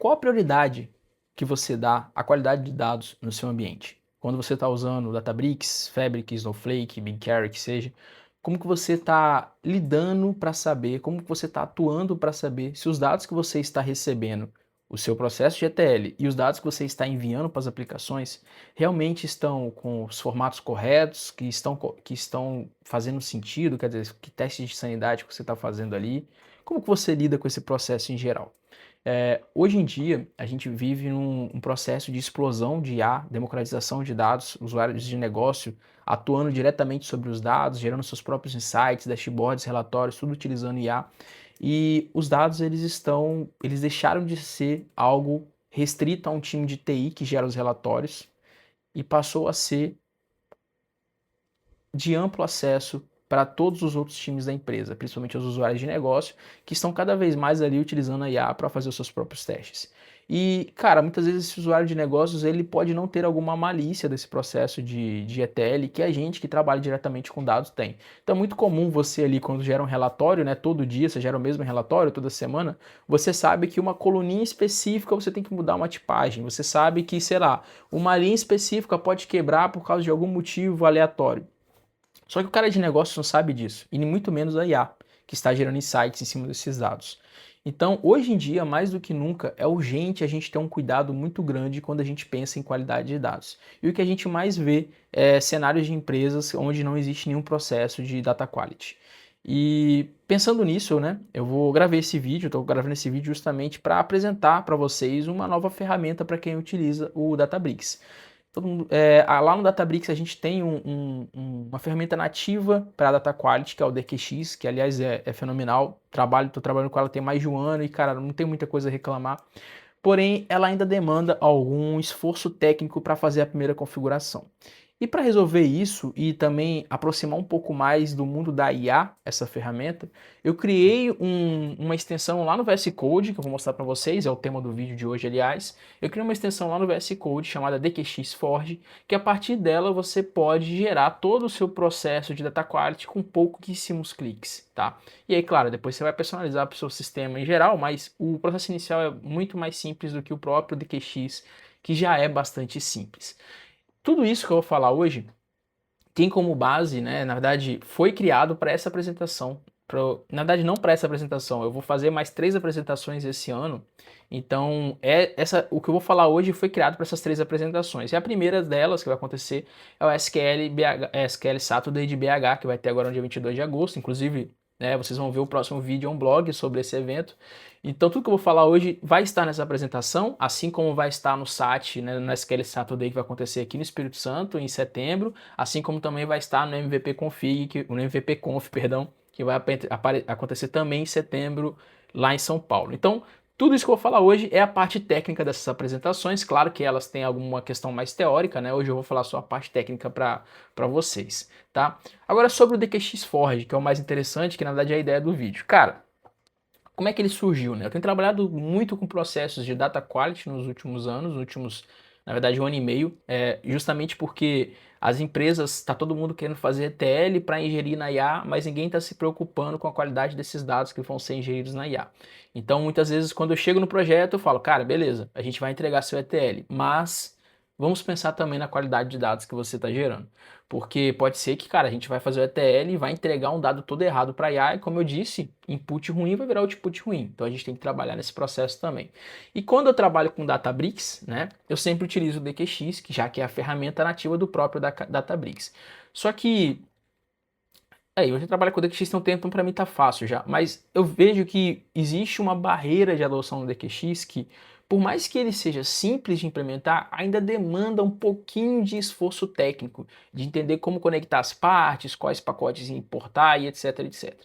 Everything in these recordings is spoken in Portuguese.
Qual a prioridade que você dá à qualidade de dados no seu ambiente? Quando você está usando Databricks, Fabric, Snowflake, BigQuery, que seja, como que você está lidando para saber, como que você está atuando para saber se os dados que você está recebendo, o seu processo de ETL e os dados que você está enviando para as aplicações realmente estão com os formatos corretos, que estão fazendo sentido, quer dizer, que teste de sanidade que você está fazendo ali? Como que você lida com esse processo em geral? Hoje em dia, a gente vive um processo de explosão de IA, democratização de dados, usuários de negócio atuando diretamente sobre os dados, gerando seus próprios insights, dashboards, relatórios, tudo utilizando IA. E os dados, eles deixaram de ser algo restrito a um time de TI que gera os relatórios e passou a ser de amplo acesso para todos os outros times da empresa, principalmente os usuários de negócio, que estão cada vez mais ali utilizando a IA para fazer os seus próprios testes. E, cara, muitas vezes esse usuário de negócios ele pode não ter alguma malícia desse processo de ETL que a gente que trabalha diretamente com dados tem. Então é muito comum você ali, quando gera um relatório, né, todo dia você gera o mesmo relatório, toda semana, você sabe que uma coluninha específica você tem que mudar uma tipagem, você sabe que, sei lá, uma linha específica pode quebrar por causa de algum motivo aleatório. Só que o cara de negócio não sabe disso, e nem muito menos a IA, que está gerando insights em cima desses dados. Então, hoje em dia, mais do que nunca, é urgente a gente ter um cuidado muito grande quando a gente pensa em qualidade de dados. E o que a gente mais vê é cenários de empresas onde não existe nenhum processo de data quality. E pensando nisso, né, eu vou gravar esse vídeo, estou gravando esse vídeo justamente para apresentar para vocês uma nova ferramenta para quem utiliza o Databricks. Lá no Databricks a gente tem uma ferramenta nativa para a Data Quality, que é o DQX, que aliás é fenomenal. Estou trabalhando com ela tem mais de um ano e, cara, não tem muita coisa a reclamar. Porém, ela ainda demanda algum esforço técnico para fazer a primeira configuração. E para resolver isso e também aproximar um pouco mais do mundo da IA, essa ferramenta, eu criei uma extensão lá no VS Code, que eu vou mostrar para vocês, é o tema do vídeo de hoje, aliás. Eu criei uma extensão lá no VS Code chamada DQX Forge, que a partir dela você pode gerar todo o seu processo de data quality com pouquíssimos cliques, tá? E aí, claro, depois você vai personalizar para o seu sistema em geral, mas o processo inicial é muito mais simples do que o próprio DQX, que já é bastante simples. Tudo isso que eu vou falar hoje tem como base, né, na verdade, foi criado para essa apresentação. Na verdade, não para essa apresentação, eu vou fazer mais 3 apresentações esse ano. Então, o que eu vou falar hoje foi criado para essas 3 apresentações. E a primeira delas que vai acontecer é o SQL Saturday de BH, que vai ter agora no dia 22 de agosto. Inclusive, né, vocês vão ver o próximo vídeo, é um blog sobre esse evento. Então, tudo que eu vou falar hoje vai estar nessa apresentação, assim como vai estar no SAT, né, no SQL Saturday, que vai acontecer aqui no Espírito Santo, em setembro, assim como também vai estar no MVP Config, no MVP Conf, perdão, que vai acontecer também em setembro, lá em São Paulo. Então, tudo isso que eu vou falar hoje é a parte técnica dessas apresentações, claro que elas têm alguma questão mais teórica, né? Hoje eu vou falar só a parte técnica para vocês, tá? Agora sobre o DQX Forge, que é o mais interessante, que na verdade é a ideia do vídeo. Cara, como é que ele surgiu, né? Eu tenho trabalhado muito com processos de data quality nos últimos anos, na verdade, um ano e meio, justamente porque as empresas, está todo mundo querendo fazer ETL para ingerir na IA, mas ninguém está se preocupando com a qualidade desses dados que vão ser ingeridos na IA. Então, muitas vezes, quando eu chego no projeto, eu falo, cara, beleza, a gente vai entregar seu ETL, mas vamos pensar também na qualidade de dados que você está gerando. Porque pode ser que, cara, a gente vai fazer o ETL e vai entregar um dado todo errado para a IA, e como eu disse, input ruim vai virar output ruim. Então a gente tem que trabalhar nesse processo também. E quando eu trabalho com Databricks, né, eu sempre utilizo o DQX, que já que é a ferramenta nativa do próprio Databricks. Só que hoje eu trabalho com o DQX tem um tempo, então para mim tá fácil já. Mas eu vejo que existe uma barreira de adoção do DQX que, por mais que ele seja simples de implementar, ainda demanda um pouquinho de esforço técnico, de entender como conectar as partes, quais pacotes importar e etc, etc.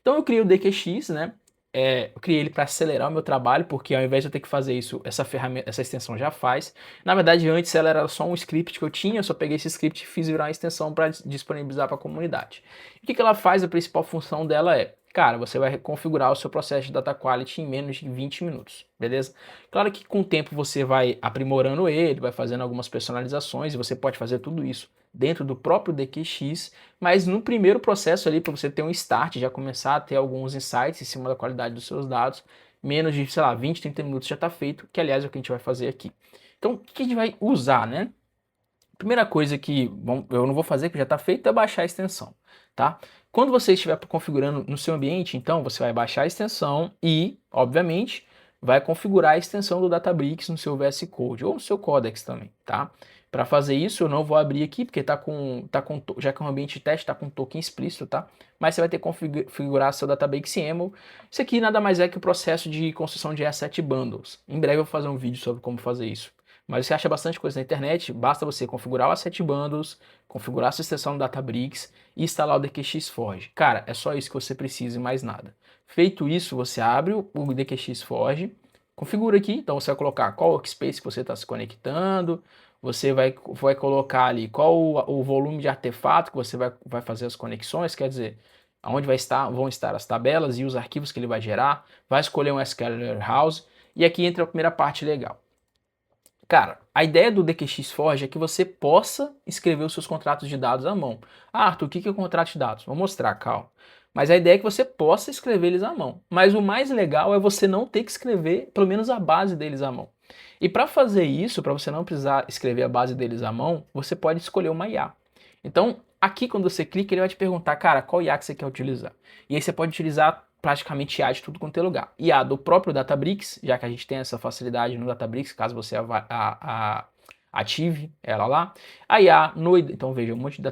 Então eu criei o DQX, né? Eu criei ele para acelerar o meu trabalho, porque ao invés de eu ter que fazer isso, essa ferramenta, essa extensão já faz. Na verdade, antes ela era só um script que eu tinha, eu só peguei esse script e fiz virar uma extensão para disponibilizar para a comunidade. E o que ela faz? A principal função dela é, cara, você vai configurar o seu processo de data quality em menos de 20 minutos, beleza? Claro que com o tempo você vai aprimorando ele, vai fazendo algumas personalizações e você pode fazer tudo isso dentro do próprio DQX, mas no primeiro processo ali, para você ter um start, já começar a ter alguns insights em cima da qualidade dos seus dados, menos de, sei lá, 20, 30 minutos já está feito, que aliás é o que a gente vai fazer aqui. Então, o que a gente vai usar, né? Primeira coisa que eu não vou fazer, que já está feito, é baixar a extensão, tá? Quando você estiver configurando no seu ambiente, então, você vai baixar a extensão e, obviamente, vai configurar a extensão do Databricks no seu VS Code ou no seu Codex também, tá? Para fazer isso, eu não vou abrir aqui, porque já que é um ambiente de teste, está com token explícito, tá? Mas você vai ter que configurar seu Databricks YAML. Isso aqui nada mais é que o processo de construção de asset bundles. Em breve eu vou fazer um vídeo sobre como fazer isso. Mas você acha bastante coisa na internet, basta você configurar o asset bundles, configurar a sua extensão no Databricks e instalar o DQX Forge. Cara, é só isso que você precisa e mais nada. Feito isso, você abre o DQX Forge, configura aqui, então você vai colocar qual workspace que você está se conectando, você vai colocar ali qual o volume de artefato que você vai fazer as conexões, quer dizer, onde vão estar as tabelas e os arquivos que ele vai gerar, vai escolher um SQL House, e aqui entra a primeira parte legal. Cara, a ideia do DQX Forge é que você possa escrever os seus contratos de dados à mão. Ah, Arthur, o que é contrato de dados? Vou mostrar, calma. Mas a ideia é que você possa escrever eles à mão. Mas o mais legal é você não ter que escrever pelo menos a base deles à mão. E para fazer isso, para você não precisar escrever a base deles à mão, você pode escolher uma IA. Então, aqui quando você clica, ele vai te perguntar, cara, qual IA que você quer utilizar? E aí você pode utilizar praticamente IA de tudo quanto é lugar. IA do próprio Databricks, já que a gente tem essa facilidade no Databricks, caso você ative ela lá. A IA no... Então veja, um monte de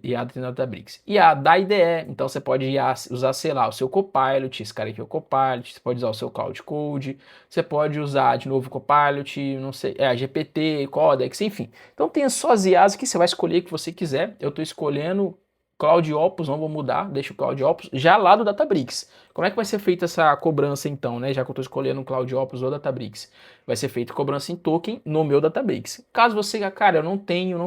IA dentro do Databricks. IA da IDE, então você pode usar, sei lá, o seu Copilot, esse cara aqui é o Copilot, você pode usar o seu Cloud Code, você pode usar de novo o Copilot, não sei, GPT, Codex, enfim. Então tem só as IAs que você vai escolher o que você quiser. Eu estou escolhendo Cloud Opus, não vou mudar, deixa o Cloud Opus já lá do Databricks. Como é que vai ser feita essa cobrança então, né? Já que eu estou escolhendo o Cloud Opus ou Databricks. Vai ser feita cobrança em token no meu Databricks. Caso você, cara, eu não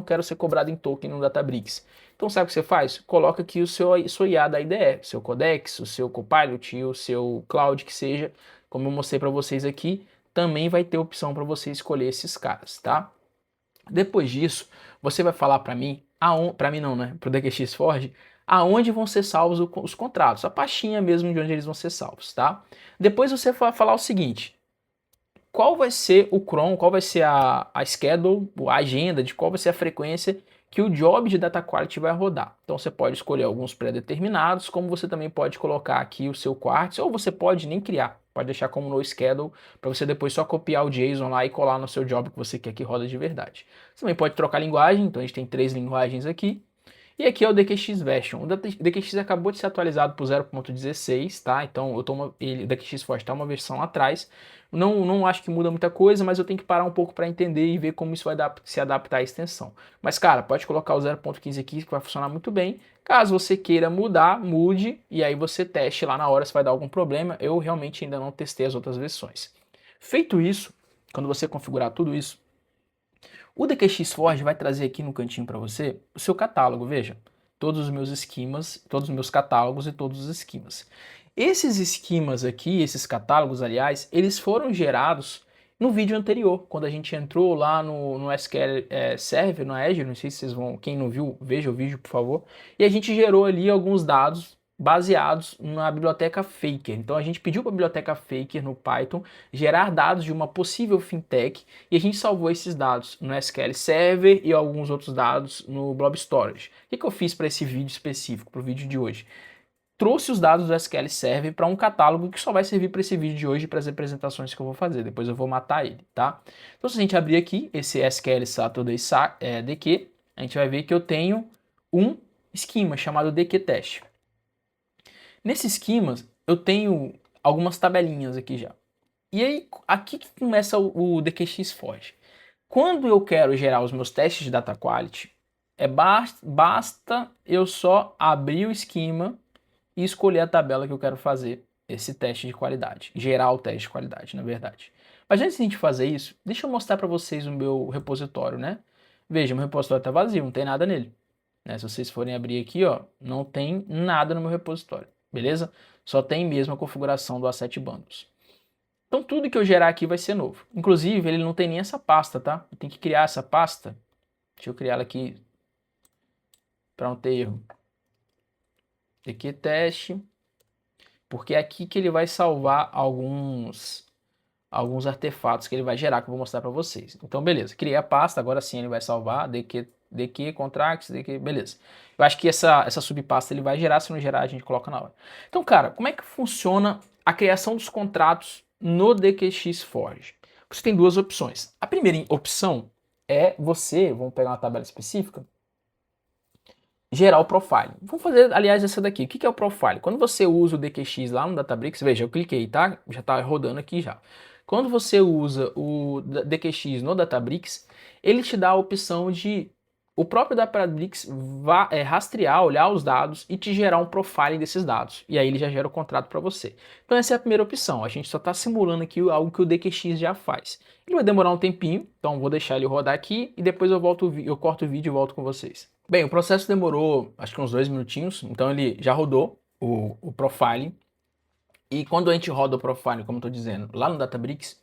quero ser cobrado em token no Databricks. Então sabe o que você faz? Coloca aqui o sua IA da IDE, o seu Codex, o seu Copilot, o seu Cloud, que seja, como eu mostrei para vocês aqui, também vai ter opção para você escolher esses caras, tá? Depois disso, você vai falar para mim, para mim não, né? Para o DQX Forge, aonde vão ser salvos os contratos, a pastinha mesmo de onde eles vão ser salvos, tá? Depois você vai falar o seguinte, qual vai ser o cron, qual vai ser a schedule, a agenda, de qual vai ser a frequência que o job de data quality vai rodar. Então você pode escolher alguns pré-determinados, como você também pode colocar aqui o seu quartz, ou você pode nem criar, pode deixar como no schedule, para você depois só copiar o JSON lá e colar no seu job que você quer que roda de verdade. Você também pode trocar linguagem, então a gente tem 3 linguagens aqui. E aqui é o DQX Version. O DQX acabou de ser atualizado para o 0.16, tá? Então o DQX Forge está uma versão atrás. Não acho que muda muita coisa, mas eu tenho que parar um pouco para entender e ver como isso vai se adaptar à extensão. Mas, cara, pode colocar o 0.15 aqui que vai funcionar muito bem. Caso você queira mudar, mude e aí você teste lá na hora se vai dar algum problema. Eu realmente ainda não testei as outras versões. Feito isso, quando você configurar tudo isso, o DQX Forge vai trazer aqui no cantinho para você o seu catálogo, veja, todos os meus esquemas, todos os meus catálogos e todos os esquemas. Esses esquemas aqui, esses catálogos, aliás, eles foram gerados no vídeo anterior, quando a gente entrou lá no SQL Server, no Azure, não sei se vocês vão, quem não viu, veja o vídeo, por favor, e a gente gerou ali alguns dados baseados na biblioteca Faker. Então a gente pediu para a biblioteca Faker no Python gerar dados de uma possível fintech e a gente salvou esses dados no SQL Server e alguns outros dados no Blob Storage. O que eu fiz para esse vídeo específico, para o vídeo de hoje? Trouxe os dados do SQL Server para um catálogo que só vai servir para esse vídeo de hoje, para as apresentações que eu vou fazer. Depois eu vou matar ele, tá? Então se a gente abrir aqui esse SQL Saturday DQ, a gente vai ver que eu tenho um esquema chamado DQ Test. Nesse esquema eu tenho algumas tabelinhas aqui já. E aí, aqui que começa o DQX Forge. Quando eu quero gerar os meus testes de data quality, basta eu só abrir o esquema e escolher a tabela que eu quero fazer esse teste de qualidade, gerar o teste de qualidade, na verdade. Mas antes de a gente fazer isso, deixa eu mostrar para vocês o meu repositório, né? Veja, meu repositório está vazio, não tem nada nele. Né? Se vocês forem abrir aqui, ó, não tem nada no meu repositório, beleza? Só tem mesmo a configuração do Asset Bundles. Então tudo que eu gerar aqui vai ser novo. Inclusive, ele não tem nem essa pasta, tá? Eu tenho que criar essa pasta. Deixa eu criar ela aqui para não ter erro. Aqui teste. porque é aqui que ele vai salvar alguns artefatos que ele vai gerar, que eu vou mostrar para vocês. Então, beleza, criei a pasta, agora sim ele vai salvar, dq contracts, dq, beleza. Eu acho que essa subpasta ele vai gerar, se não gerar a gente coloca na hora. Então, cara, como é que funciona a criação dos contratos no DQX Forge? Você tem duas opções. A primeira opção é você, vamos pegar uma tabela específica, gerar o profile. Vamos fazer, aliás, essa daqui. O que é o profile? Quando você usa o DQX lá no Databricks, veja, eu cliquei, tá? Já está rodando aqui já. Quando você usa o DQX no Databricks, ele te dá a opção de o próprio Databricks rastrear, olhar os dados e te gerar um profile desses dados. E aí ele já gera o contrato para você. Então essa é a primeira opção. A gente só está simulando aqui algo que o DQX já faz. Ele vai demorar um tempinho, então vou deixar ele rodar aqui e depois eu corto o vídeo e volto com vocês. Bem, o processo demorou acho que uns 2 minutinhos, então ele já rodou o profiling. E quando a gente roda o profiling, como eu estou dizendo, lá no Databricks,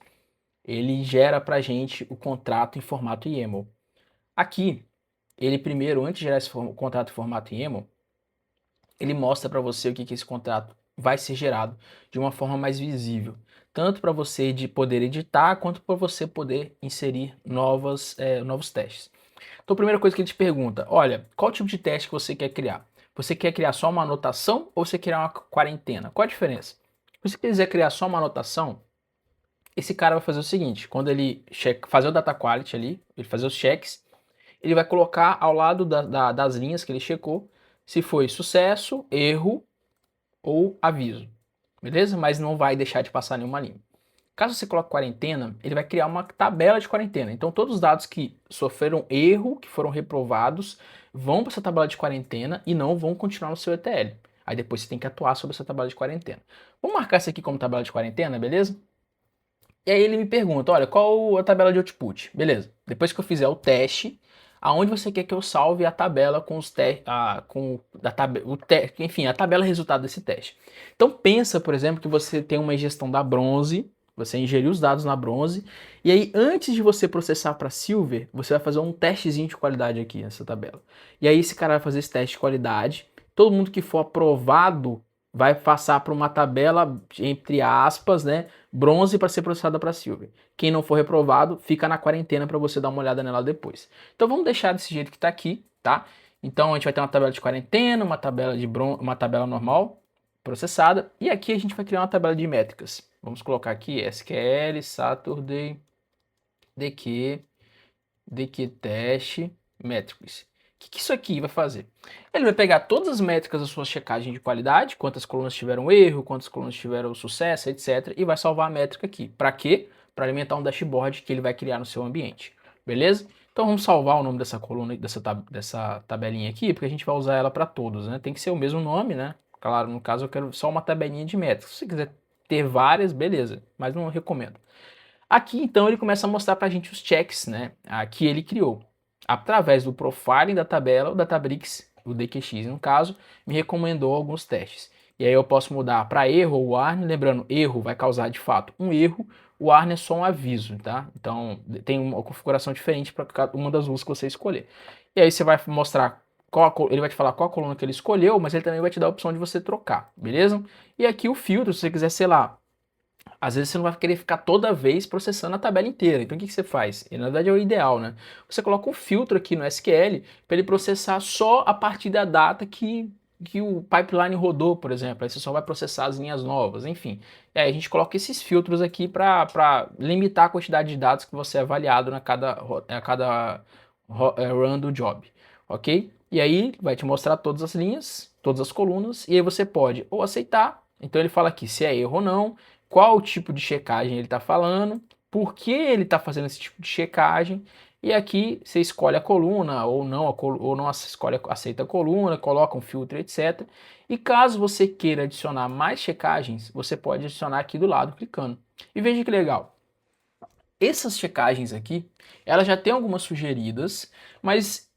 ele gera para a gente o contrato em formato YAML. Aqui, ele primeiro, antes de gerar esse contrato em formato YAML, ele mostra para você o que esse contrato vai ser gerado de uma forma mais visível. Tanto para você de poder editar, quanto para você poder inserir novos testes. Então a primeira coisa que ele te pergunta, olha, qual tipo de teste que você quer criar? Você quer criar só uma anotação ou você quer criar uma quarentena? Qual a diferença? Se você quiser criar só uma anotação, esse cara vai fazer o seguinte, quando ele fazer o data quality ali, ele fazer os checks, ele vai colocar ao lado das linhas que ele checou, se foi sucesso, erro ou aviso, beleza? Mas não vai deixar de passar nenhuma linha. Caso você coloque quarentena, ele vai criar uma tabela de quarentena. Então todos os dados que sofreram erro, que foram reprovados, vão para essa tabela de quarentena e não vão continuar no seu ETL. Aí depois você tem que atuar sobre essa tabela de quarentena. Vamos marcar isso aqui como tabela de quarentena, beleza? E aí ele me pergunta, olha, qual a tabela de output? Beleza. Depois que eu fizer o teste, aonde você quer que eu salve a tabela com os enfim, a tabela resultado desse teste. Então pensa, por exemplo, que você tem uma ingestão da bronze, você ingeriu os dados na bronze, e aí antes de você processar para silver, você vai fazer um testezinho de qualidade aqui nessa tabela. E aí esse cara vai fazer esse teste de qualidade. Todo mundo que for aprovado vai passar para uma tabela, entre aspas, né, bronze para ser processada para silver. Quem não for reprovado, fica na quarentena para você dar uma olhada nela depois. Então vamos deixar desse jeito que está aqui, tá? Então a gente vai ter uma tabela de quarentena, uma tabela de uma tabela normal processada, e aqui a gente vai criar uma tabela de métricas. Vamos colocar aqui SQL, Saturday, DQ teste, métricas. O que isso aqui vai fazer? Ele vai pegar todas as métricas da sua checagem de qualidade, quantas colunas tiveram erro, quantas colunas tiveram sucesso, etc. E vai salvar a métrica aqui. Para quê? Para alimentar um dashboard que ele vai criar no seu ambiente. Beleza? Então vamos salvar o nome dessa coluna, dessa tabelinha aqui, porque a gente vai usar ela para todos, né? Tem que ser o mesmo nome, né? Claro, no caso eu quero só uma tabelinha de métricas. Se você quiser ter várias, beleza, mas não recomendo. Aqui então ele começa a mostrar para a gente os checks, né, que ele criou. Através do profiling da tabela, o Databricks, o DQX no caso, me recomendou alguns testes. E aí eu posso mudar para erro ou warning, lembrando, erro vai causar de fato um erro, o warning é só um aviso, tá? Então tem uma configuração diferente para uma das ruas que você escolher. E aí você vai mostrar ele vai te falar qual a coluna que ele escolheu, mas ele também vai te dar a opção de você trocar, beleza? E aqui o filtro, se você quiser, sei lá, às vezes você não vai querer ficar toda vez processando a tabela inteira. Então o que você faz? E, na verdade é o ideal, né? Você coloca um filtro aqui no SQL para ele processar só a partir da data que o pipeline rodou, por exemplo. Aí você só vai processar as linhas novas, enfim. E aí a gente coloca esses filtros aqui para limitar a quantidade de dados que você é avaliado a cada run do job, ok? E aí vai te mostrar todas as linhas, todas as colunas, e aí você pode ou aceitar, então ele fala aqui se é erro ou não, qual tipo de checagem ele está falando, por que ele está fazendo esse tipo de checagem, e aqui você escolhe a coluna ou não aceita a coluna, coloca um filtro, etc. E caso você queira adicionar mais checagens, você pode adicionar aqui do lado clicando. E veja que legal. Essas checagens aqui, elas já tem algumas sugeridas, mas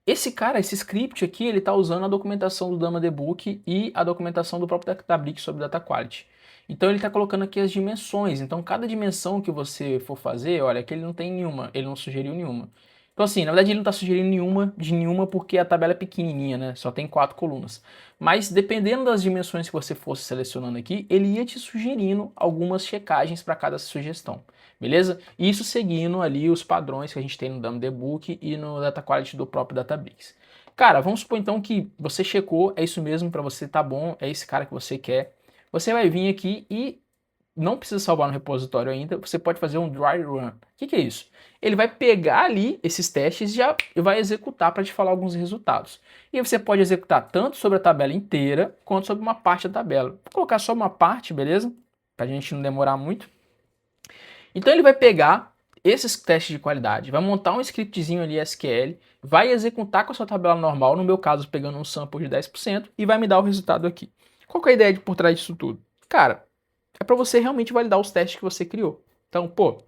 esse script aqui, ele está usando a documentação do Dama Debug e a documentação do próprio Databricks sobre Data Quality. Então ele está colocando aqui as dimensões. Então cada dimensão que você for fazer, olha, aqui ele não tem nenhuma, ele não sugeriu nenhuma. Então assim, na verdade ele não está sugerindo nenhuma porque a tabela é pequenininha, né? Só tem 4 colunas. Mas dependendo das dimensões que você fosse selecionando aqui, ele ia te sugerindo algumas checagens para cada sugestão, beleza? Isso seguindo ali os padrões que a gente tem no DamoDebug e no Data Quality do próprio Databricks. Cara, vamos supor então que você checou, é isso mesmo, para você tá bom, é esse cara que você quer. Você vai vir aqui e não precisa salvar no repositório ainda, você pode fazer um dry run. O que é isso? Ele vai pegar ali esses testes e já vai executar para te falar alguns resultados. E você pode executar tanto sobre a tabela inteira, quanto sobre uma parte da tabela. Vou colocar só uma parte, beleza? Para a gente não demorar muito. Então ele vai pegar esses testes de qualidade, vai montar um scriptzinho ali SQL, vai executar com a sua tabela normal, no meu caso pegando um sample de 10%, e vai me dar o resultado aqui. Qual que é a ideia por trás disso tudo? Cara, é para você realmente validar os testes que você criou. Então, pô,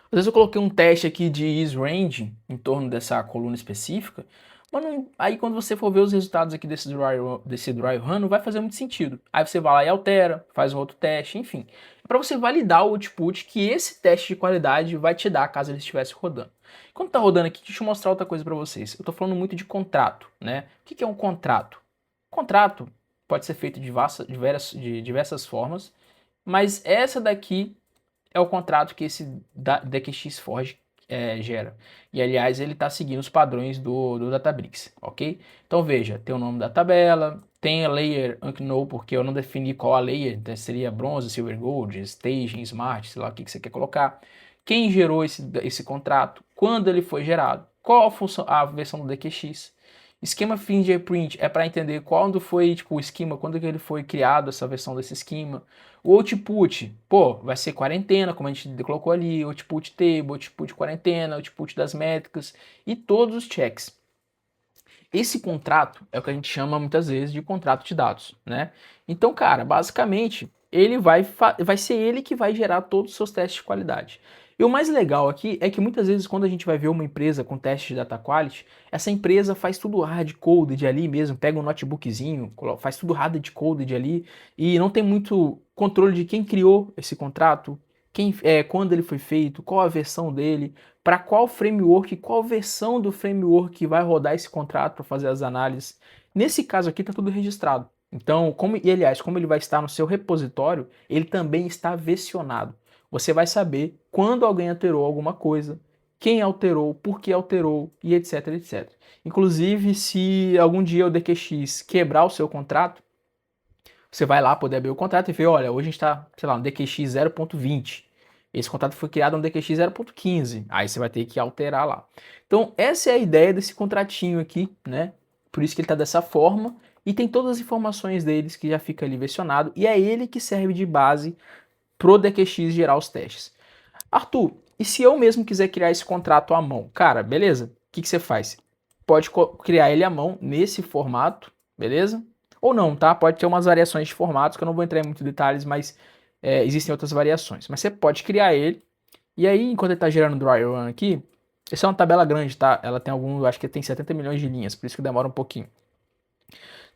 às vezes eu coloquei um teste aqui de isRange em torno dessa coluna específica, mas não, aí quando você for ver os resultados aqui desse dry run, não vai fazer muito sentido. Aí você vai lá e altera, faz um outro teste, enfim. É para você validar o output que esse teste de qualidade vai te dar caso ele estivesse rodando. Quando tá rodando aqui, deixa eu mostrar outra coisa para vocês. Eu tô falando muito de contrato, né? O que é um contrato? Contrato pode ser feito de diversas formas, mas essa daqui é o contrato que esse DQX Forge gera. E aliás, ele está seguindo os padrões do Databricks, ok? Então veja, tem o nome da tabela, tem a layer unknown, porque eu não defini qual a layer, então seria bronze, silver, gold, staging, smart, sei lá o que você quer colocar. Quem gerou esse contrato, quando ele foi gerado, qual a versão do DQX. Esquema fingerprint é para entender quando foi tipo, o esquema, quando que ele foi criado, essa versão desse esquema. O output, pô, vai ser quarentena, como a gente colocou ali, output table, output quarentena, output das métricas e todos os checks. Esse contrato é o que a gente chama muitas vezes de contrato de dados, né? Então, cara, basicamente, ele vai ser ele que vai gerar todos os seus testes de qualidade. E o mais legal aqui é que muitas vezes quando a gente vai ver uma empresa com teste de data quality, essa empresa faz tudo hard coded ali mesmo, pega um notebookzinho, faz tudo hard coded ali e não tem muito controle de quem criou esse contrato, quando ele foi feito, qual a versão dele, para qual framework, qual versão do framework que vai rodar esse contrato para fazer as análises. Nesse caso aqui está tudo registrado. Então, aliás, como ele vai estar no seu repositório, ele também está versionado. Você vai saber quando alguém alterou alguma coisa, quem alterou, por que alterou e etc, etc. Inclusive, se algum dia o DQX quebrar o seu contrato, você vai lá poder abrir o contrato e ver, olha, hoje a gente está, sei lá, no DQX 0.20. Esse contrato foi criado no DQX 0.15. Aí você vai ter que alterar lá. Então, essa é a ideia desse contratinho aqui, né? Por isso que ele está dessa forma. E tem todas as informações deles que já fica ali versionado. E é ele que serve de base pro DQX gerar os testes. Arthur, e se eu mesmo quiser criar esse contrato à mão? Cara, beleza? O que você faz? Pode criar ele à mão nesse formato, beleza? Ou não, tá? Pode ter umas variações de formatos que eu não vou entrar em muitos detalhes, mas existem outras variações. Mas você pode criar ele, e aí, enquanto ele está gerando dry run aqui, essa é uma tabela grande, tá? Ela tem acho que tem 70 milhões de linhas, por isso que demora um pouquinho.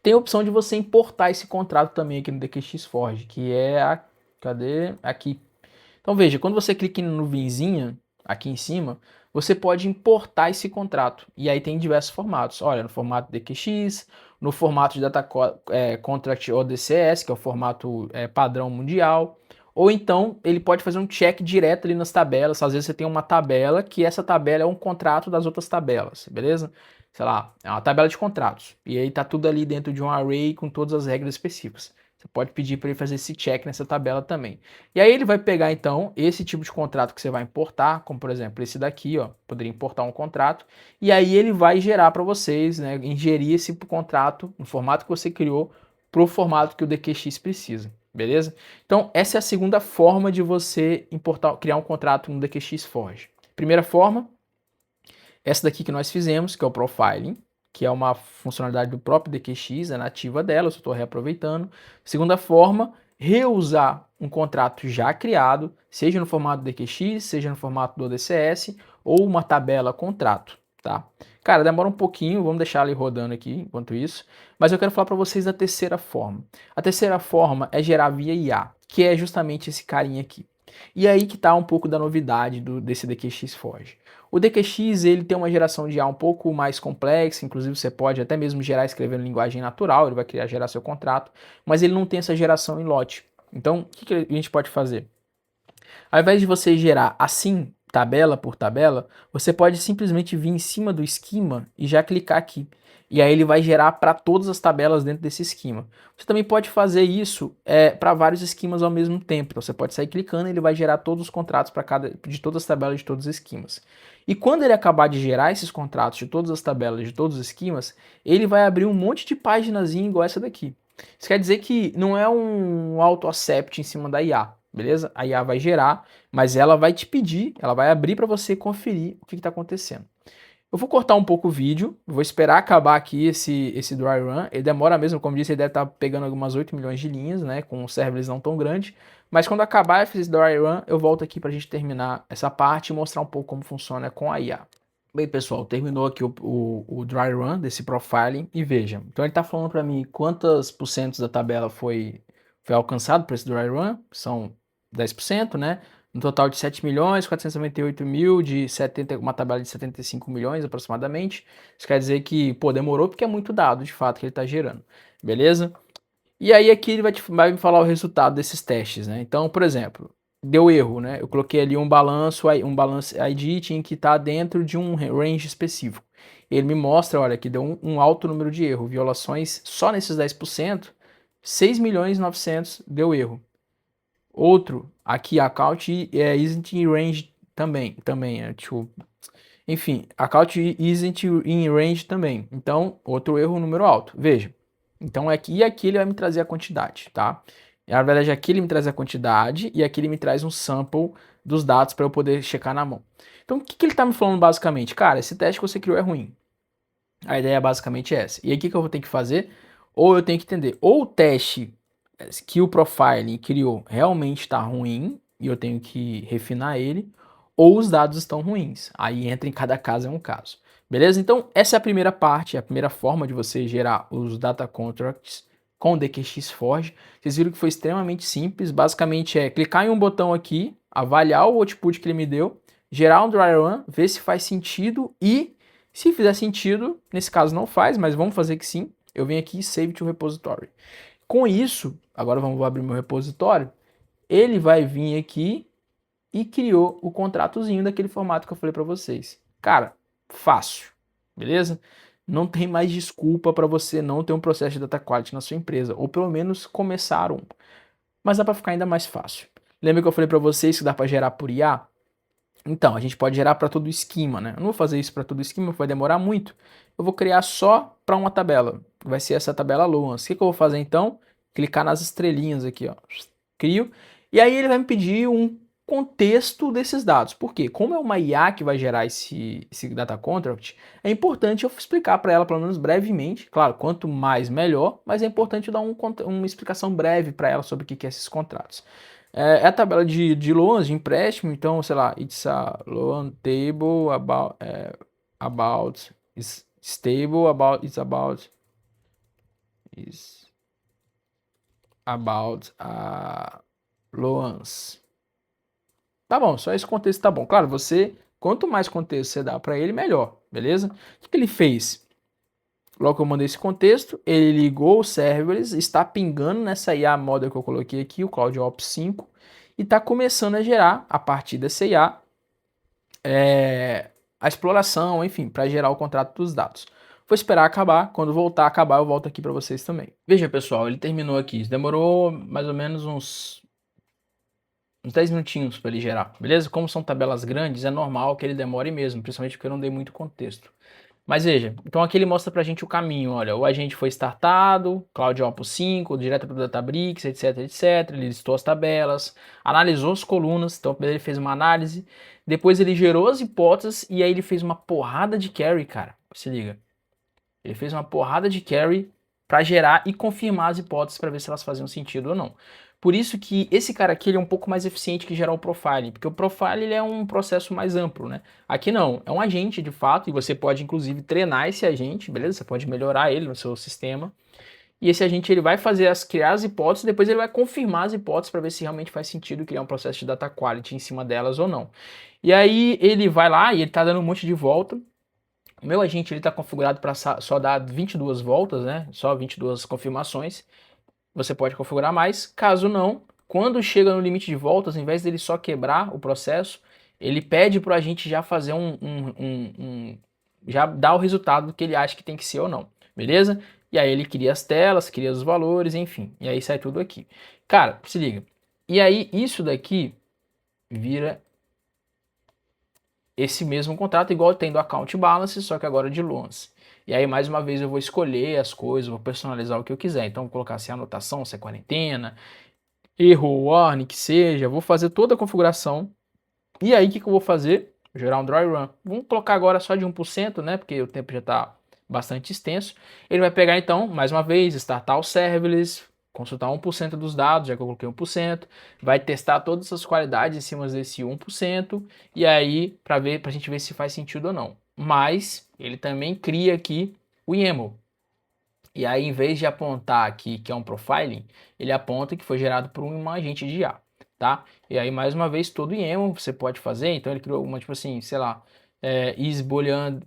Tem a opção de você importar esse contrato também aqui no DQX Forge, que é cadê? Aqui. Então veja, quando você clica no nuvenzinha, aqui em cima, você pode importar esse contrato. E aí tem diversos formatos. Olha, no formato DQX, no formato de Data Contract ODCS, que é o formato padrão mundial. Ou então ele pode fazer um check direto ali nas tabelas. Às vezes você tem uma tabela que essa tabela é um contrato das outras tabelas, beleza? Sei lá, é uma tabela de contratos. E aí tá tudo ali dentro de um array com todas as regras específicas. Você pode pedir para ele fazer esse check nessa tabela também. E aí ele vai pegar então esse tipo de contrato que você vai importar, como por exemplo esse daqui, ó, poderia importar um contrato, e aí ele vai gerar para vocês, né, ingerir esse contrato no formato que você criou para o formato que o DQX precisa, beleza? Então essa é a segunda forma de você criar um contrato no DQX Forge. Primeira forma, essa daqui que nós fizemos, que é o profiling, que é uma funcionalidade do próprio DQX, é nativa dela, eu só estou reaproveitando. Segunda forma, reusar um contrato já criado, seja no formato DQX, seja no formato do ODCS, ou uma tabela contrato, tá? Cara, demora um pouquinho, vamos deixar ele rodando aqui enquanto isso, mas eu quero falar para vocês da terceira forma. A terceira forma é gerar via IA, que é justamente esse carinha aqui. E aí que está um pouco da novidade desse DQX Forge. O DQX ele tem uma geração de IA um pouco mais complexa, inclusive você pode até mesmo gerar escrevendo linguagem natural, ele vai gerar seu contrato, mas ele não tem essa geração em lote. Então, o que a gente pode fazer? Ao invés de você gerar assim, tabela por tabela, você pode simplesmente vir em cima do esquema e já clicar aqui. E aí ele vai gerar para todas as tabelas dentro desse esquema. Você também pode fazer isso para vários esquemas ao mesmo tempo. Então você pode sair clicando e ele vai gerar todos os contratos de todas as tabelas de todos os esquemas. E quando ele acabar de gerar esses contratos de todas as tabelas de todos os esquemas, ele vai abrir um monte de paginazinha igual essa daqui. Isso quer dizer que não é um auto-accept em cima da IA, beleza? A IA vai gerar, mas ela vai te pedir, ela vai abrir para você conferir o que está acontecendo. Eu vou cortar um pouco o vídeo, vou esperar acabar aqui esse dry run. Ele demora mesmo, como disse, ele deve estar pegando algumas 8 milhões de linhas, né? Com um serverless não tão grande. Mas quando acabar esse dry run, eu volto aqui para a gente terminar essa parte e mostrar um pouco como funciona com a IA. Bem, pessoal, terminou aqui o dry run desse profiling e veja. Então ele está falando para mim quantos por cento da tabela foi alcançado por esse dry run, são 10%, né? Um total de 7 milhões, 498 mil, uma tabela de 75 milhões aproximadamente. Isso quer dizer que, pô, demorou porque é muito dado, de fato, que ele está gerando, beleza? E aí aqui ele vai me falar o resultado desses testes, né? Então, por exemplo, deu erro, né? Eu coloquei ali um balance ID, tinha que estar dentro de um range específico. Ele me mostra, olha, que deu um alto número de erro, violações só nesses 10%, 6 milhões e 900 deu erro. Outro, aqui, account isn't in range também, tipo, enfim, account isn't in range também. Então, outro erro, número alto. Veja, então aqui e aqui ele vai me trazer a quantidade, tá? Na verdade, aqui ele me traz a quantidade e aqui ele me traz um sample dos dados para eu poder checar na mão. Então, o que ele está me falando basicamente? Cara, esse teste que você criou é ruim. A ideia é basicamente essa. E aí, o que eu vou ter que fazer? Ou eu tenho que entender, ou o teste que o profiling criou realmente está ruim e eu tenho que refinar ele, ou os dados estão ruins. Aí entra em cada caso, é um caso. Beleza? Então, essa é a primeira parte, a primeira forma de você gerar os data contracts com o DQX Forge. Vocês viram que foi extremamente simples. Basicamente é clicar em um botão aqui, avaliar o output que ele me deu, gerar um dry run, ver se faz sentido e, se fizer sentido, nesse caso não faz, mas vamos fazer que sim, eu venho aqui e save to repository. Com isso, agora vamos abrir meu repositório, ele vai vir aqui e criou o contratozinho daquele formato que eu falei para vocês. Cara, fácil, beleza? Não tem mais desculpa para você não ter um processo de data quality na sua empresa, ou pelo menos começar um. Mas dá para ficar ainda mais fácil. Lembra que eu falei para vocês que dá para gerar por IA? Então, a gente pode gerar para todo o esquema, né? Eu não vou fazer isso para todo o esquema, vai demorar muito. Eu vou criar só para uma tabela. Vai ser essa tabela Loans. O que eu vou fazer então? Clicar nas estrelinhas aqui, ó. Crio. E aí ele vai me pedir um contexto desses dados. Por quê? Como é uma IA que vai gerar esse data contract, é importante eu explicar para ela, pelo menos brevemente. Claro, quanto mais melhor, mas é importante eu dar uma explicação breve para ela sobre o que é esses contratos. É a tabela de loans, de empréstimo, então, sei lá, it's a loan table about is stable about is about loans. Tá bom, só esse contexto tá bom. Claro, quanto mais contexto você dá para ele, melhor, beleza? O que ele fez? Logo que eu mandei esse contexto, ele ligou o serverless, está pingando nessa IA model que eu coloquei aqui, o CloudOps 5, e está começando a gerar, a partir dessa IA, a exploração, enfim, para gerar o contrato dos dados. Vou esperar acabar, quando voltar a acabar eu volto aqui para vocês também. Veja pessoal, ele terminou aqui, demorou mais ou menos uns 10 minutinhos para ele gerar, beleza? Como são tabelas grandes, é normal que ele demore mesmo, principalmente porque eu não dei muito contexto. Mas veja, então aqui ele mostra pra gente o caminho, olha, o agente foi startado, CloudOps 5, direto para o Databricks, etc, etc, ele listou as tabelas, analisou as colunas, então primeiro ele fez uma análise, depois ele gerou as hipóteses e aí ele fez uma porrada de query, cara, se liga. Ele fez uma porrada de query para gerar e confirmar as hipóteses para ver se elas faziam sentido ou não. Por isso que esse cara aqui ele é um pouco mais eficiente que gerar o profiling, porque o profiling ele é um processo mais amplo, né? Aqui não, é um agente de fato e você pode inclusive treinar esse agente, beleza? Você pode melhorar ele no seu sistema. e esse agente ele vai criar as hipóteses, depois ele vai confirmar as hipóteses para ver se realmente faz sentido criar um processo de data quality em cima delas ou não. E aí ele vai lá e ele está dando um monte de volta. O meu agente ele está configurado para só dar 22 voltas, né? Só 22 confirmações. Você pode configurar mais. Caso não, quando chega no limite de voltas, ao invés dele só quebrar o processo, ele pede para o agente já fazer já dar o resultado que ele acha que tem que ser ou não, beleza? E aí ele cria as telas, cria os valores, enfim. E aí sai tudo aqui. Cara, se liga. E aí isso daqui vira esse mesmo contrato, igual tem do account balance, só que agora de loans. E aí, mais uma vez, eu vou escolher as coisas, vou personalizar o que eu quiser. Então, vou colocar se é anotação, se é quarentena, erro, warning, que seja. Vou fazer toda a configuração. E aí, o que eu vou fazer? Gerar um dry run. Vamos colocar agora só de 1%, né? Porque o tempo já está bastante extenso. Ele vai pegar, então, mais uma vez, startar o serverless, consultar 1% dos dados, já que eu coloquei 1%, vai testar todas as qualidades em cima desse 1%, e aí para a gente ver se faz sentido ou não. Mas ele também cria aqui o YAML. E aí, em vez de apontar aqui que é um profiling, ele aponta que foi gerado por um agente de IA, tá? E aí, mais uma vez, todo YAML você pode fazer. Então, ele criou alguma, tipo assim, sei lá, is Boolean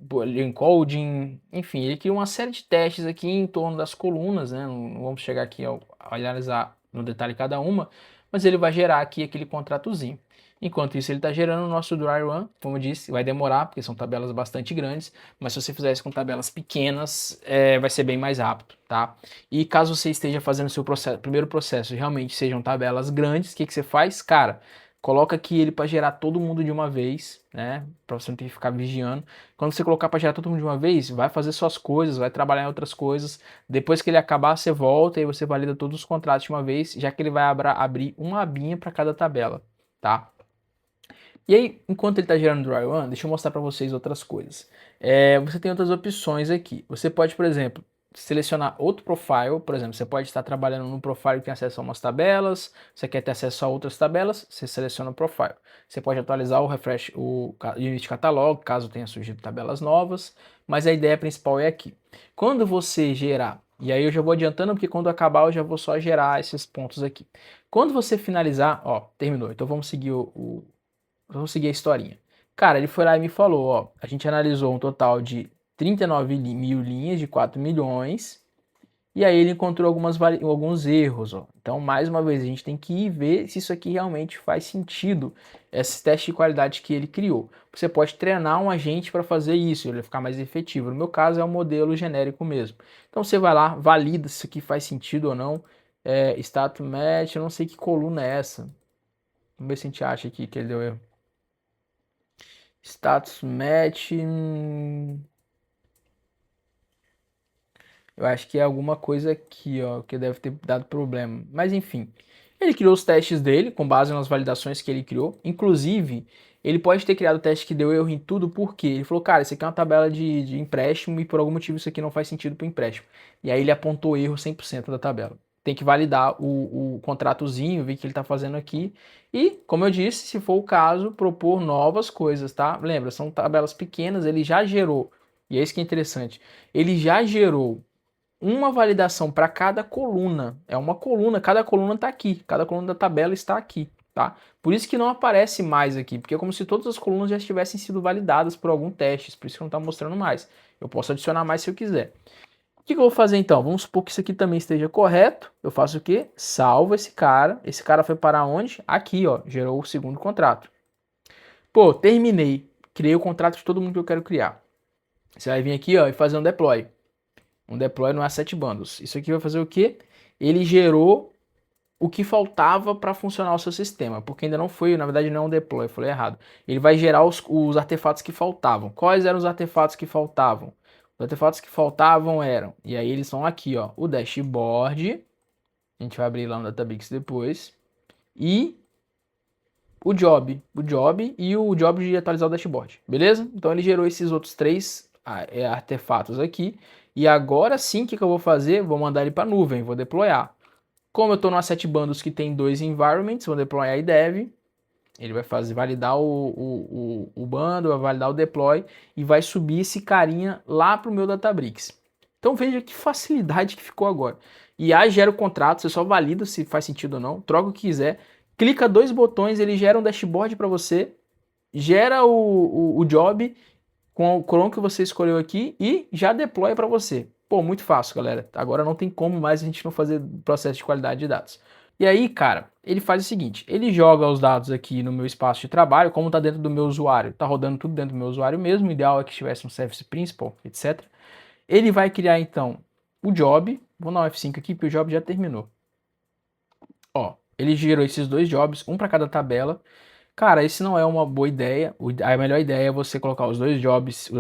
coding, enfim, ele criou uma série de testes aqui em torno das colunas, né? Não vamos chegar aqui a analisar no detalhe cada uma, mas ele vai gerar aqui aquele contratozinho. Enquanto isso, ele está gerando o nosso dry run, como eu disse, vai demorar, porque são tabelas bastante grandes, mas se você fizer isso com tabelas pequenas, vai ser bem mais rápido, tá? E caso você esteja fazendo o seu primeiro processo e realmente sejam tabelas grandes, o que você faz? Cara, coloca aqui ele para gerar todo mundo de uma vez, né? Para você não ter que ficar vigiando. Quando você colocar para gerar todo mundo de uma vez, vai fazer suas coisas, vai trabalhar em outras coisas. Depois que ele acabar, você volta e você valida todos os contratos de uma vez, já que ele vai abrir uma abinha para cada tabela, tá? E aí, enquanto ele está gerando dry run, deixa eu mostrar para vocês outras coisas. Você tem outras opções aqui. Você pode, por exemplo, selecionar outro profile. Por exemplo, você pode estar trabalhando num profile que tem acesso a umas tabelas. Você quer ter acesso a outras tabelas, você seleciona o profile. Você pode atualizar o refresh, o Unit Catalog, caso tenha surgido tabelas novas. Mas a ideia principal é aqui. Quando você gerar, e aí eu já vou adiantando, porque quando acabar eu já vou só gerar esses pontos aqui. Quando você finalizar, ó, terminou. Então vamos seguir vamos seguir a historinha. Cara, ele foi lá e me falou, ó, a gente analisou um total de 39 mil linhas de 4 milhões, e aí ele encontrou alguns erros, ó. Então, mais uma vez, a gente tem que ir ver se isso aqui realmente faz sentido, esse teste de qualidade que ele criou. Você pode treinar um agente para fazer isso, ele vai ficar mais efetivo. No meu caso, é um modelo genérico mesmo. Então, você vai lá, valida se isso aqui faz sentido ou não. Status match, eu não sei que coluna é essa. Vamos ver se a gente acha aqui que ele deu erro. Status match. Eu acho que é alguma coisa aqui, ó, que deve ter dado problema. Mas enfim, ele criou os testes dele com base nas validações que ele criou. Inclusive, ele pode ter criado o teste que deu erro em tudo, porque ele falou, cara, isso aqui é uma tabela de empréstimo e por algum motivo isso aqui não faz sentido para o empréstimo. E aí ele apontou erro 100% da tabela. Tem que validar o contratozinho, ver o que ele está fazendo aqui. E, como eu disse, se for o caso, propor novas coisas, tá? Lembra, são tabelas pequenas, ele já gerou, e é isso que é interessante, ele já gerou uma validação para cada coluna. É uma coluna, cada coluna está aqui, cada coluna da tabela está aqui, tá? Por isso que não aparece mais aqui, porque é como se todas as colunas já tivessem sido validadas por algum teste, por isso que não está mostrando mais. Eu posso adicionar mais se eu quiser. O que eu vou fazer então? Vamos supor que isso aqui também esteja correto. Eu faço o quê? Salvo esse cara. Esse cara foi para onde? Aqui, ó, gerou o segundo contrato. Pô, terminei. Criei o contrato de todo mundo que eu quero criar. Você vai vir aqui, ó, e fazer um deploy. Um deploy no asset bundles. Isso aqui vai fazer o quê? Ele gerou o que faltava para funcionar o seu sistema, porque ainda não foi, na verdade não é um deploy, eu falei errado. Ele vai gerar os artefatos que faltavam. Quais eram os artefatos que faltavam? Os artefatos que faltavam eram, e aí eles são aqui, ó, o dashboard, a gente vai abrir lá no Databricks depois, e o job e o job de atualizar o dashboard, beleza? Então ele gerou esses outros três artefatos aqui, e agora sim, o que eu vou fazer? Vou mandar ele para a nuvem, vou deployar. Como eu estou no asset bundles que tem 2 environments, vou deployar e dev, ele vai validar o bundle, vai validar o deploy e vai subir esse carinha lá para o meu Databricks. Então veja que facilidade que ficou agora. IA gera o contrato, você só valida se faz sentido ou não, troca o que quiser, clica 2 botões, ele gera um dashboard para você, gera o job com o Chrome que você escolheu aqui e já deploy para você. Pô, muito fácil, galera. Agora não tem como mais a gente não fazer processo de qualidade de dados. E aí, cara, ele faz o seguinte, ele joga os dados aqui no meu espaço de trabalho, como está dentro do meu usuário, está rodando tudo dentro do meu usuário mesmo, o ideal é que tivesse um service principal, etc. Ele vai criar, então, o job, vou dar um F5 aqui, porque o job já terminou. Ó, ele gerou esses 2 jobs, um para cada tabela. Cara, esse não é uma boa ideia. A melhor ideia é você colocar os 2 jobs,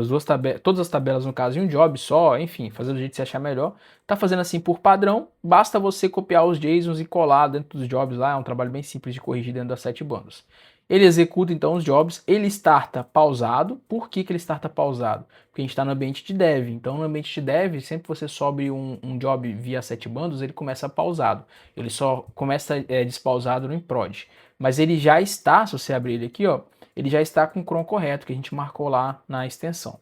todas as tabelas no caso, em um job só, enfim, fazer do jeito que você achar melhor. Tá fazendo assim por padrão, basta você copiar os JSONs e colar dentro dos jobs lá, é um trabalho bem simples de corrigir dentro das 7 bandas. Ele executa então os jobs, ele starta pausado. Por que ele starta pausado? Porque a gente está no ambiente de dev. Então, no ambiente de dev, sempre que você sobe um job via 7 bandas, ele começa pausado. Ele só começa despausado no prod. Mas ele já está, se você abrir ele aqui, ó, ele já está com o cron correto, que a gente marcou lá na extensão.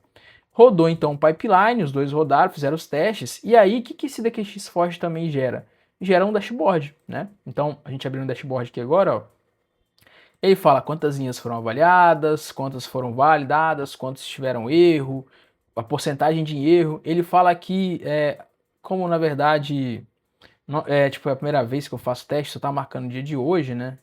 Rodou então o pipeline, os 2 rodaram, fizeram os testes, e aí o que esse DQX Forge também gera? Gera um dashboard, né? Então, a gente abriu um dashboard aqui agora, ó. Ele fala quantas linhas foram avaliadas, quantas foram validadas, quantos tiveram erro, a porcentagem de erro. Ele fala aqui, como na verdade, tipo, é a primeira vez que eu faço teste, só tá marcando o dia de hoje, né?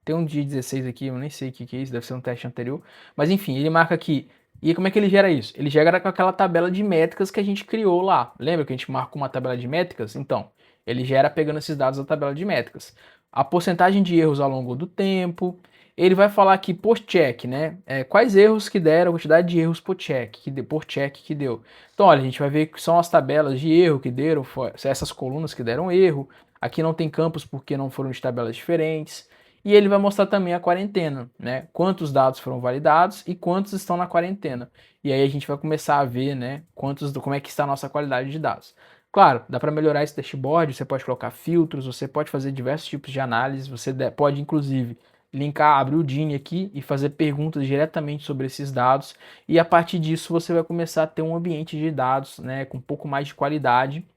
Tem um dia 16 aqui, eu nem sei o que é isso, deve ser um teste anterior. Mas enfim, ele marca aqui. E como é que ele gera isso? Ele gera com aquela tabela de métricas que a gente criou lá. Lembra que a gente marcou uma tabela de métricas? Então, ele gera pegando esses dados da tabela de métricas. A porcentagem de erros ao longo do tempo. Ele vai falar aqui por check, né? Quais erros que deram, a quantidade de erros por check que deu. Então, olha, a gente vai ver que são as tabelas de erro que deram, essas colunas que deram erro. Aqui não tem campos porque não foram de tabelas diferentes. E ele vai mostrar também a quarentena, né? Quantos dados foram validados e quantos estão na quarentena. E aí a gente vai começar a ver, né, como é que está a nossa qualidade de dados. Claro, dá para melhorar esse dashboard, você pode colocar filtros, você pode fazer diversos tipos de análise, você pode inclusive linkar, abrir o Gini aqui e fazer perguntas diretamente sobre esses dados. E a partir disso você vai começar a ter um ambiente de dados, né, com um pouco mais de qualidade,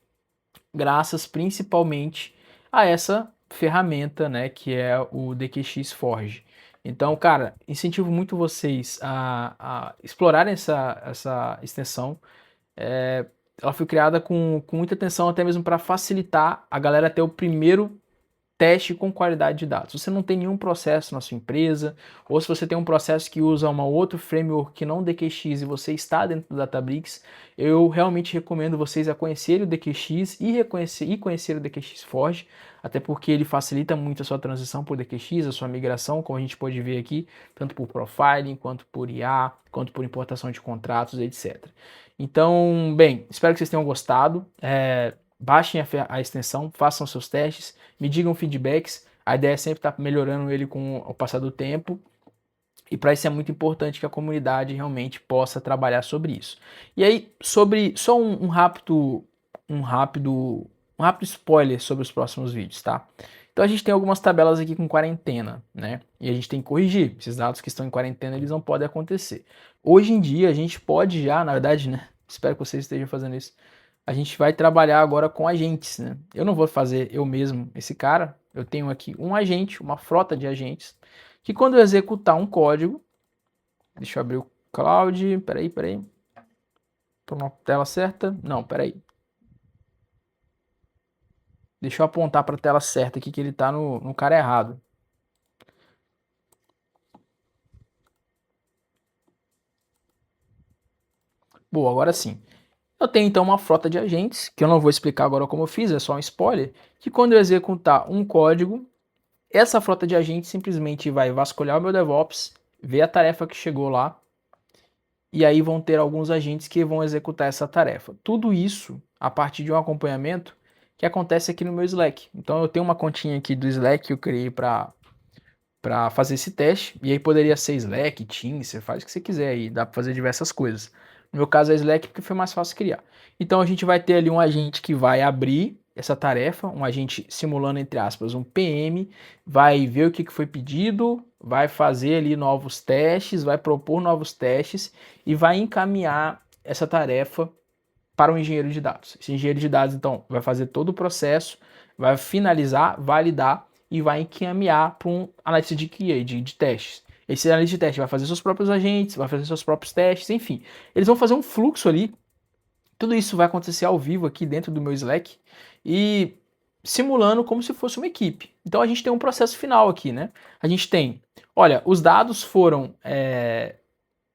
graças principalmente a essa ferramenta, né, que é o DQX Forge. Então, cara, incentivo muito vocês a explorarem essa extensão. Ela foi criada com muita atenção, até mesmo para facilitar a galera ter o primeiro teste com qualidade de dados. Se você não tem nenhum processo na sua empresa, ou se você tem um processo que usa um outro framework que não o DQX e você está dentro do Databricks, eu realmente recomendo vocês a conhecerem o DQX e conhecer o DQX Forge, até porque ele facilita muito a sua transição por DQX, a sua migração, como a gente pode ver aqui, tanto por profiling, quanto por IA, quanto por importação de contratos, etc. Então, bem, espero que vocês tenham gostado. Baixem a extensão, façam seus testes, me digam feedbacks. A ideia é sempre estar melhorando ele com o passar do tempo. E para isso é muito importante que a comunidade realmente possa trabalhar sobre isso. E aí, sobre só um rápido spoiler sobre os próximos vídeos, tá? Então a gente tem algumas tabelas aqui com quarentena, né? E a gente tem que corrigir. Esses dados que estão em quarentena, eles não podem acontecer. Hoje em dia a gente pode já, na verdade, né? Espero que vocês estejam fazendo isso. A gente vai trabalhar agora com agentes, né? Eu não vou fazer eu mesmo esse cara. Eu tenho aqui um agente, uma frota de agentes, que quando eu executar um código, deixa eu abrir o Cloud, peraí. Tô na tela certa? Não, peraí. Deixa eu apontar para a tela certa aqui que ele tá no cara errado. Boa, agora sim. Eu tenho então uma frota de agentes, que eu não vou explicar agora como eu fiz, é só um spoiler, que quando eu executar um código, essa frota de agentes simplesmente vai vasculhar o meu DevOps, ver a tarefa que chegou lá, e aí vão ter alguns agentes que vão executar essa tarefa. Tudo isso a partir de um acompanhamento que acontece aqui no meu Slack. Então eu tenho uma continha aqui do Slack que eu criei para fazer esse teste, e aí poderia ser Slack, Teams, você faz o que você quiser aí, dá para fazer diversas coisas. No meu caso é Slack porque foi mais fácil criar. Então a gente vai ter ali um agente que vai abrir essa tarefa, um agente simulando, entre aspas, um PM, vai ver o que foi pedido, vai fazer ali novos testes, vai propor novos testes e vai encaminhar essa tarefa para o engenheiro de dados. Esse engenheiro de dados, então, vai fazer todo o processo, vai finalizar, validar e vai encaminhar para um analista de QA, de testes. Esse analista de teste vai fazer seus próprios agentes, vai fazer seus próprios testes, enfim. Eles vão fazer um fluxo ali. Tudo isso vai acontecer ao vivo aqui dentro do meu Slack e simulando como se fosse uma equipe. Então a gente tem um processo final aqui, né? A gente tem, olha, os dados foram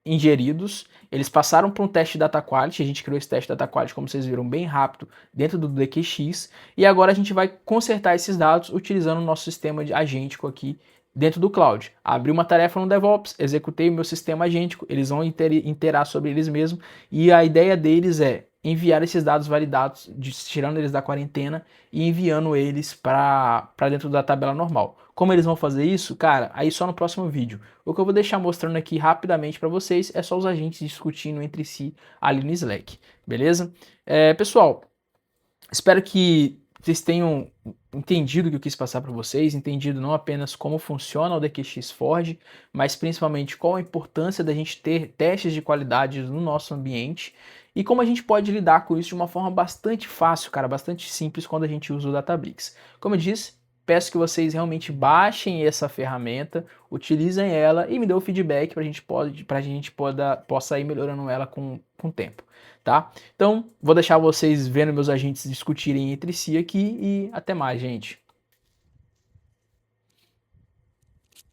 ingeridos, eles passaram por um teste de data quality, a gente criou esse teste de data quality, como vocês viram, bem rápido dentro do DQX, e agora a gente vai consertar esses dados utilizando o nosso sistema de agêntico aqui dentro do cloud. Abri uma tarefa no DevOps, executei o meu sistema agêntico, eles vão interar sobre eles mesmos, e a ideia deles é enviar esses dados validados, tirando eles da quarentena e enviando eles para dentro da tabela normal. Como eles vão fazer isso? Cara, aí só no próximo vídeo. O que eu vou deixar mostrando aqui rapidamente para vocês é só os agentes discutindo entre si ali no Slack, beleza? Pessoal, espero que vocês tenham entendido o que eu quis passar para vocês, entendido não apenas como funciona o DQX Forge, mas principalmente qual a importância da gente ter testes de qualidade no nosso ambiente e como a gente pode lidar com isso de uma forma bastante fácil, cara, bastante simples quando a gente usa o Databricks. Como eu disse, peço que vocês realmente baixem essa ferramenta, utilizem ela e me dêem o feedback para a gente possa ir melhorando ela com o tempo, tá? Então, vou deixar vocês vendo meus agentes discutirem entre si aqui e até mais, gente.